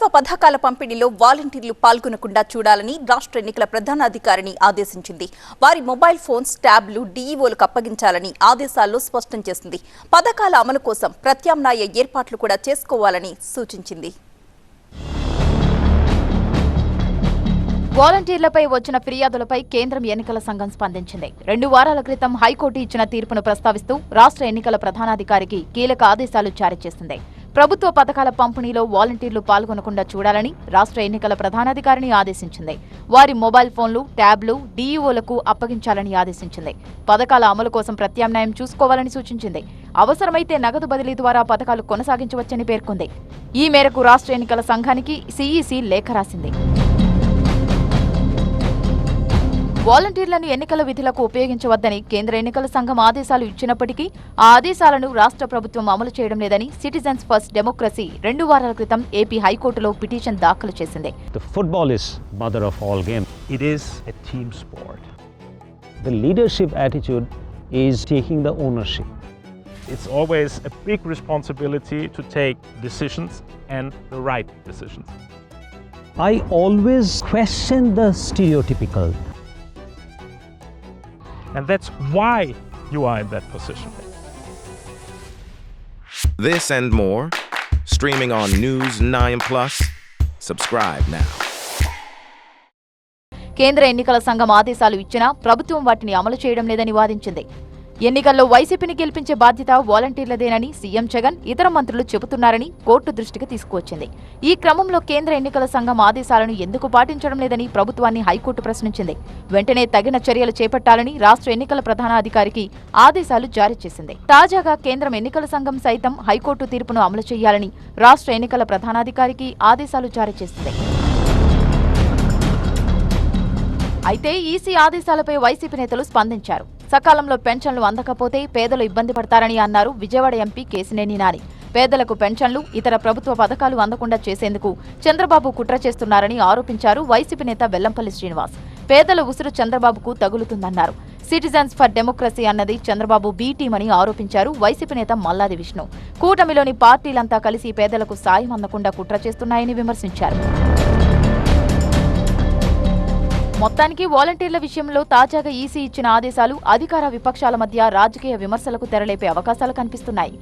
ప్రభుత్వ పథకాల పంపిణీలో వాలంటీర్లు పాల్గొనకుండా చూడాలని రాష్ట్ర ఎన్నికల ప్రధానాధికారిని ఆదేశించింది. వారి మొబైల్ ఫోన్స్, ట్యాబ్లు డీఈఓలకు అప్పగించాలని ఆదేశాల్లో స్పష్టం చేసింది. పథకాల అమలు కోసం ప్రత్యామ్నాయ ఏర్పాట్లు కూడా చేసుకోవాలని సూచించింది. వాలంటీర్లపై వచ్చిన ఫిర్యాదులపై కేంద్రం ఎన్నికల సంఘం స్పందించింది. 2 వారాల క్రితం హైకోర్టు ఇచ్చిన తీర్పును ప్రస్తావిస్తూ రాష్ట్ర ఎన్నికల ప్రధానాధికారికి కీలక ఆదేశాలు జారీ చేసింది. ప్రభుత్వ పథకాల పంపిణీలో వాలంటీర్లు పాల్గొనకుండా చూడాలని రాష్ట్ర ఎన్నికల ప్రధానాధికారిని ఆదేశించింది. వారి మొబైల్ ఫోన్లు, ట్యాబ్లు డీఈఓలకు అప్పగించాలని ఆదేశించింది. పథకాల అమలు కోసం ప్రత్యామ్నాయం చూసుకోవాలని సూచించింది. అవసరమైతే నగదు బదిలీ ద్వారా పథకాలు కొనసాగించవచ్చని పేర్కొంది. ఈ మేరకు రాష్ట్ర ఎన్నికల సంఘానికి సీఈసీ లేఖ రాసింది. వాలంటీర్లను ఎన్నికల విధులకు ఉపయోగించవద్దని కేంద్ర ఎన్నికల సంఘం ఆదేశాలు ఇచ్చినప్పటికీ ఆ ఆదేశాలను రాష్ట్ర ప్రభుత్వం అమలు చేయడం లేదని సిటిజన్స్ ఫస్ట్ డెమోక్రసీ 2 వారాల క్రితం ఏపీ హైకోర్టులో పిటిషన్ దాఖలు చేసింది. The football is mother of all games. It is a team sport. The leadership attitude is taking the ownership. It's always a big responsibility to take decisions and the right decisions. I always question the stereotypical. And that's why you are in that position. This and more, streaming on News 9+. Subscribe now. కేంద్ర ఎన్నికల సంఘం ఆదేశాలు ఇచ్చినా ప్రభుత్వం వాటిని అమలు చేయడం లేదని వాదించింది. ఎన్నికల్లో వైసీపీని గెలిపించే బాధ్యత వాలంటీర్లదేనని సీఎం జగన్, ఇతర మంత్రులు చెబుతున్నారని కోర్టు దృష్టికి తీసుకువచ్చింది. ఈ క్రమంలో కేంద్ర ఎన్నికల సంఘం ఆదేశాలను ఎందుకు పాటించడం లేదని ప్రభుత్వాన్ని హైకోర్టు ప్రశ్నించింది. వెంటనే తగిన చర్యలు చేపట్టాలని రాష్ట్ర ఎన్నికల ప్రధానాధికారికి ఆదేశాలు జారీ చేసింది. తాజాగా కేంద్రం ఎన్నికల సంఘం సైతం హైకోర్టు తీర్పును అమలు చేయాలని రాష్ట్ర ఎన్నికల ప్రధానాధికారికి ఆదేశాలు జారీ చేసింది. అయితే ఈసీ ఆదేశాలపై వైసీపీ నేతలు స్పందించారు. సకాలంలో పెన్షన్లు అందకపోతే పేదలు ఇబ్బంది పడతారని అన్నారు విజయవాడ ఎంపీ కేశినేని నాని. పేదలకు పెన్షన్లు, ఇతర ప్రభుత్వ పథకాలు అందకుండా చేసేందుకు చంద్రబాబు కుట్ర చేస్తున్నారని ఆరోపించారు వైసీపీ నేత వెల్లంపల్లి శ్రీనివాస్. పేదల ఉసురు చంద్రబాబుకు తగులుతుందన్నారు. సిటిజన్స్ ఫర్ డెమోక్రసీ అన్నది చంద్రబాబు బీ టీం అని ఆరోపించారు వైసీపీ నేత మల్లాది విష్ణు. కూటమిలోని పార్టీలంతా కలిసి పేదలకు సాయం అందకుండా కుట్ర చేస్తున్నాయని విమర్శించారు. మొత్తానికి వాలంటీర్ల విషయంలో తాజాగా ఈసీ ఇచ్చిన ఆదేశాలు అధికార విపక్షాల మధ్య రాజకీయ విమర్శలకు తెరలేపే అవకాశాలు కనిపిస్తున్నాయి.